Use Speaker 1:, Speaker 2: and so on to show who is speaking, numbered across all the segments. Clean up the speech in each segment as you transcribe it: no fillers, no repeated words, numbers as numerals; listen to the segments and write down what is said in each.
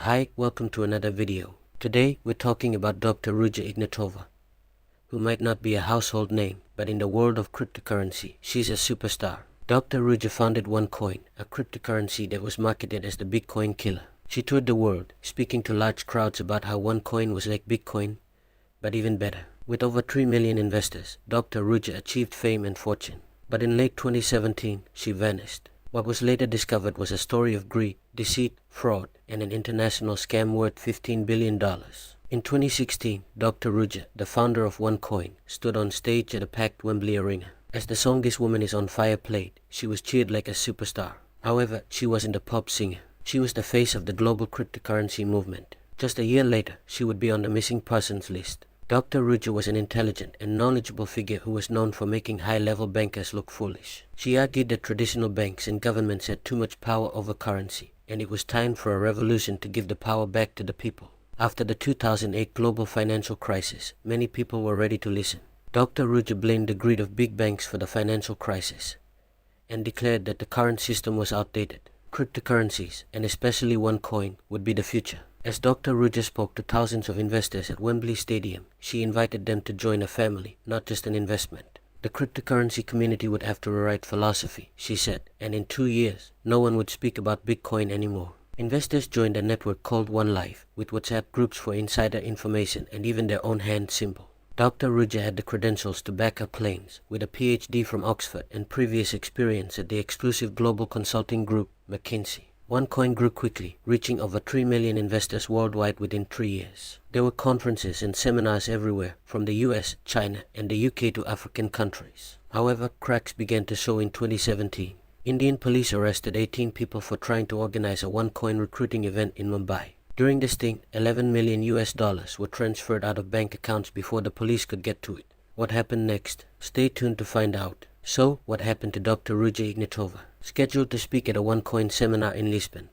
Speaker 1: Hi, welcome to another video. Today we're talking about Dr. Ruja Ignatova, who might not be a household name, but in the world of cryptocurrency, she's a superstar. Dr. Ruja founded OneCoin, a cryptocurrency that was marketed as the Bitcoin killer. She toured the world, speaking to large crowds about how OneCoin was like Bitcoin, but even better. With over 3 million investors, Dr. Ruja achieved fame and fortune. But in late 2017, she vanished. What was later discovered was a story of greed, deceit, fraud, and an international scam worth $15 billion. In 2016, Dr. Ruja, the founder of OneCoin, stood on stage at a packed Wembley Arena. As the song "This Woman Is on Fire" played, she was cheered like a superstar. However, she wasn't a pop singer. She was the face of the global cryptocurrency movement. Just a year later, she would be on the missing persons list. Dr. Ruja was an intelligent and knowledgeable figure who was known for making high-level bankers look foolish. She argued that traditional banks and governments had too much power over currency, and it was time for a revolution to give the power back to the people. After the 2008 global financial crisis, many people were ready to listen. Dr. Ruja blamed the greed of big banks for the financial crisis and declared that the current system was outdated. Cryptocurrencies, and especially OneCoin, would be the future. As Dr. Ruja spoke to thousands of investors at Wembley Stadium, she invited them to join a family, not just an investment. The cryptocurrency community would have to rewrite philosophy, she said, and in 2 years, no one would speak about Bitcoin anymore. Investors joined a network called One Life, with WhatsApp groups for insider information and even their own hand symbol. Dr. Ruja had the credentials to back her claims, with a PhD from Oxford and previous experience at the exclusive global consulting group McKinsey. OneCoin grew quickly, reaching over 3 million investors worldwide within 3 years. There were conferences and seminars everywhere, from the US, China, and the UK to African countries. However, cracks began to show in 2017. Indian police arrested 18 people for trying to organize a OneCoin recruiting event in Mumbai. During the sting, $11 million were transferred out of bank accounts before the police could get to it. What happened next? Stay tuned to find out. So, what happened to Dr. Ruja Ignatova? Scheduled to speak at a OneCoin seminar in Lisbon,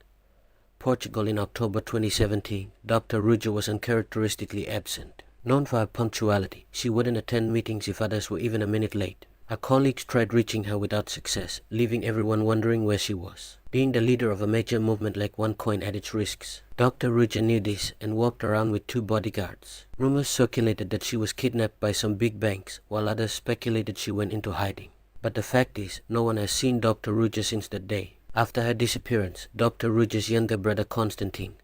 Speaker 1: Portugal in October 2017, Dr. Ruja was uncharacteristically absent. Known for her punctuality, she wouldn't attend meetings if others were even a minute late. Her colleagues tried reaching her without success, leaving everyone wondering where she was. Being the leader of a major movement like OneCoin had its risks. Dr. Ruja knew this and walked around with 2 bodyguards. Rumors circulated that she was kidnapped by some big banks, while others speculated she went into hiding. But the fact is, no one has seen Dr. Ruja since that day. After her disappearance, Dr. Ruja's younger brother Konstantin,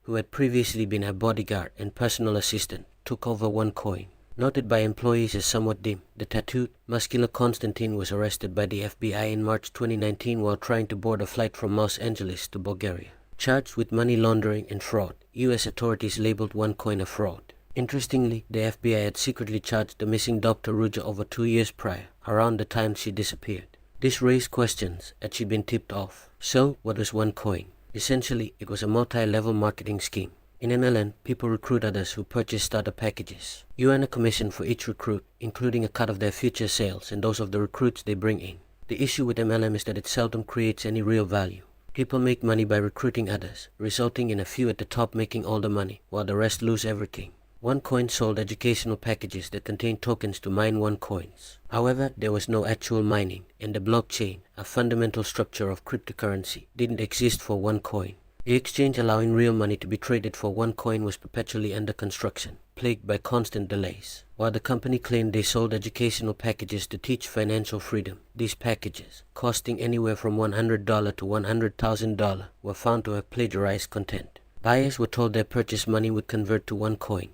Speaker 1: who had previously been her bodyguard and personal assistant, took over OneCoin. Noted by employees as somewhat dim, the tattooed, muscular Konstantin was arrested by the FBI in March 2019 while trying to board a flight from Los Angeles to Bulgaria. Charged with money laundering and fraud, US authorities labeled OneCoin a fraud. Interestingly, the FBI had secretly charged the missing Dr. Ruja over 2 years prior, around the time she disappeared. This raised questions had she been tipped off. So, what was OneCoin? Essentially, it was a multi-level marketing scheme. In MLM, people recruit others who purchase starter packages. You earn a commission for each recruit, including a cut of their future sales and those of the recruits they bring in. The issue with MLM is that it seldom creates any real value. People make money by recruiting others, resulting in a few at the top making all the money, while the rest lose everything. OneCoin sold educational packages that contained tokens to mine OneCoins. However, there was no actual mining, and the blockchain, a fundamental structure of cryptocurrency, didn't exist for OneCoin. The exchange allowing real money to be traded for OneCoin was perpetually under construction, plagued by constant delays. While the company claimed they sold educational packages to teach financial freedom, these packages, costing anywhere from $100 to $100,000, were found to have plagiarized content. Buyers were told their purchase money would convert to OneCoin,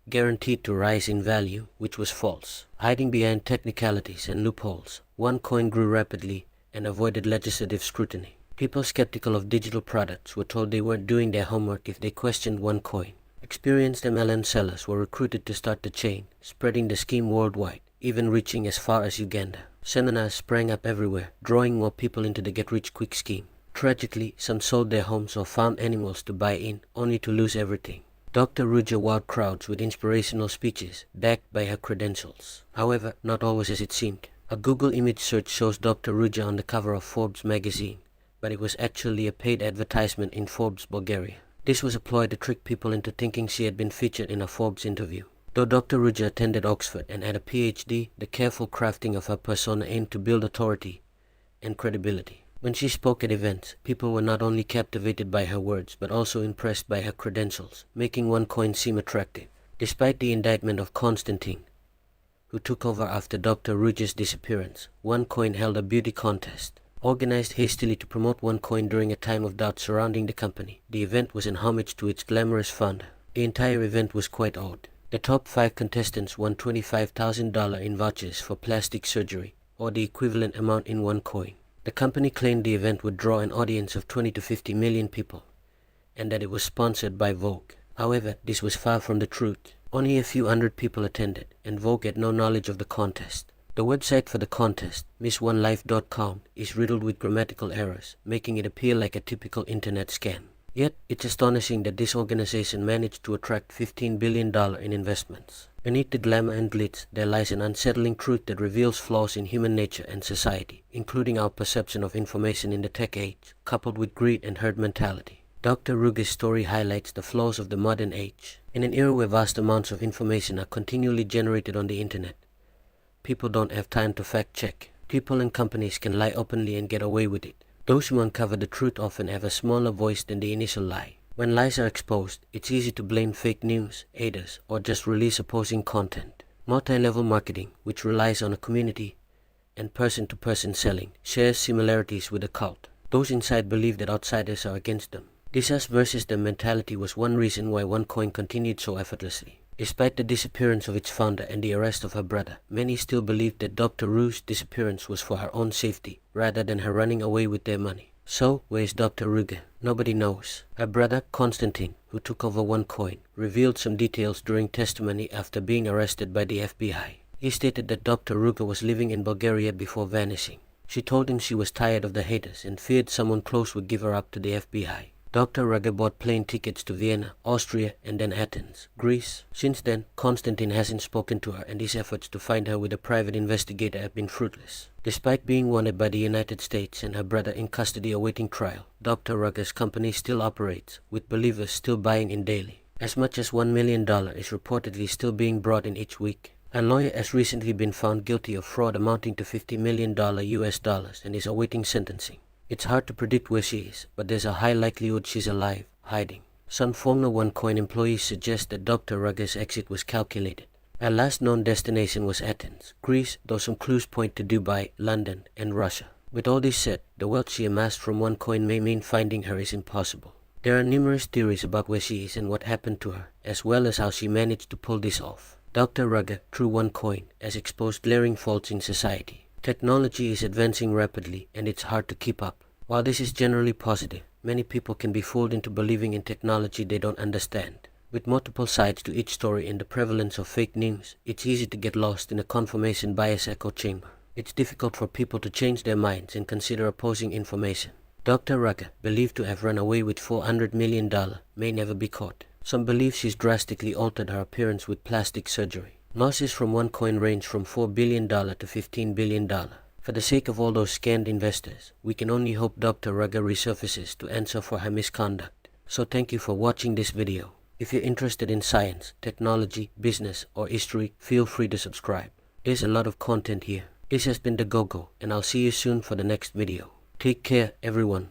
Speaker 1: guaranteed to rise in value, which was false. Hiding behind technicalities and loopholes, OneCoin grew rapidly and avoided legislative scrutiny. People skeptical of digital products were told they weren't doing their homework if they questioned OneCoin. Experienced MLM sellers were recruited to start the chain, spreading the scheme worldwide, even reaching as far as Uganda. Seminars sprang up everywhere, drawing more people into the get-rich-quick scheme. Tragically, some sold their homes or farm animals to buy in, only to lose everything. Dr. Ruja wowed crowds with inspirational speeches, backed by her credentials. However, not always as it seemed. A Google image search shows Dr. Ruja on the cover of Forbes magazine, but it was actually a paid advertisement in Forbes Bulgaria. This was a ploy to trick people into thinking she had been featured in a Forbes interview. Though Dr. Ruja attended Oxford and had a PhD, the careful crafting of her persona aimed to build authority and credibility. When she spoke at events, people were not only captivated by her words but also impressed by her credentials, making OneCoin seem attractive. Despite the indictment of Constantine, who took over after Dr. Ruja's disappearance, OneCoin held a beauty contest. Organized hastily to promote OneCoin during a time of doubt surrounding the company, the event was in homage to its glamorous founder. The entire event was quite odd. The top 5 contestants won $25,000 in vouchers for plastic surgery, or the equivalent amount in OneCoin. The company claimed the event would draw an audience of 20 to 50 million people, and that it was sponsored by Vogue. However, this was far from the truth. Only a few hundred people attended, and Vogue had no knowledge of the contest. The website for the contest, MissOneLife.com, is riddled with grammatical errors, making it appear like a typical internet scam. Yet, it's astonishing that this organization managed to attract $15 billion in investments. Beneath the glamour and glitz, there lies an unsettling truth that reveals flaws in human nature and society, including our perception of information in the tech age, coupled with greed and herd mentality. Dr. Ruge's story highlights the flaws of the modern age. In an era where vast amounts of information are continually generated on the internet, people don't have time to fact-check. People and companies can lie openly and get away with it. Those who uncover the truth often have a smaller voice than the initial lie. When lies are exposed, it's easy to blame fake news, haters, or just release opposing content. Multi-level marketing, which relies on a community and person-to-person selling, shares similarities with a cult. Those inside believe that outsiders are against them. This us versus them mentality was one reason why OneCoin continued so effortlessly. Despite the disappearance of its founder and the arrest of her brother, many still believed that Dr. Ruge's disappearance was for her own safety, rather than her running away with their money. So, where is Dr. Ruge? Nobody knows. Her brother, Constantine, who took over OneCoin, revealed some details during testimony after being arrested by the FBI. He stated that Dr. Ruge was living in Bulgaria before vanishing. She told him she was tired of the haters and feared someone close would give her up to the FBI. Dr. Ruge bought plane tickets to Vienna, Austria, and then Athens, Greece. Since then, Constantine hasn't spoken to her, and his efforts to find her with a private investigator have been fruitless. Despite being wanted by the United States and her brother in custody awaiting trial, Dr. Ruge's company still operates, with believers still buying in daily. As much as $1 million is reportedly still being brought in each week. A lawyer has recently been found guilty of fraud amounting to $50 million US dollars and is awaiting sentencing. It's hard to predict where she is, but there's a high likelihood she's alive, hiding. Some former OneCoin employees suggest that Dr. Ruge's exit was calculated. Her last known destination was Athens, Greece, though some clues point to Dubai, London, and Russia. With all this said, the wealth she amassed from OneCoin may mean finding her is impossible. There are numerous theories about where she is and what happened to her, as well as how she managed to pull this off. Dr. Ruge, through OneCoin, has exposed glaring faults in society. Technology is advancing rapidly and it's hard to keep up. While this is generally positive, many people can be fooled into believing in technology they don't understand. With multiple sides to each story and the prevalence of fake news, it's easy to get lost in a confirmation bias echo chamber. It's difficult for people to change their minds and consider opposing information. Dr. Ruge, believed to have run away with $400 million, may never be caught. Some believe she's drastically altered her appearance with plastic surgery. Losses from OneCoin range from $4 billion to $15 billion. For the sake of all those scammed investors, we can only hope Dr. Ruge resurfaces to answer for her misconduct. So thank you for watching this video. If you're interested in science, technology, business, or history, feel free to subscribe. There's a lot of content here. This has been The Go-Go, and I'll see you soon for the next video. Take care, everyone.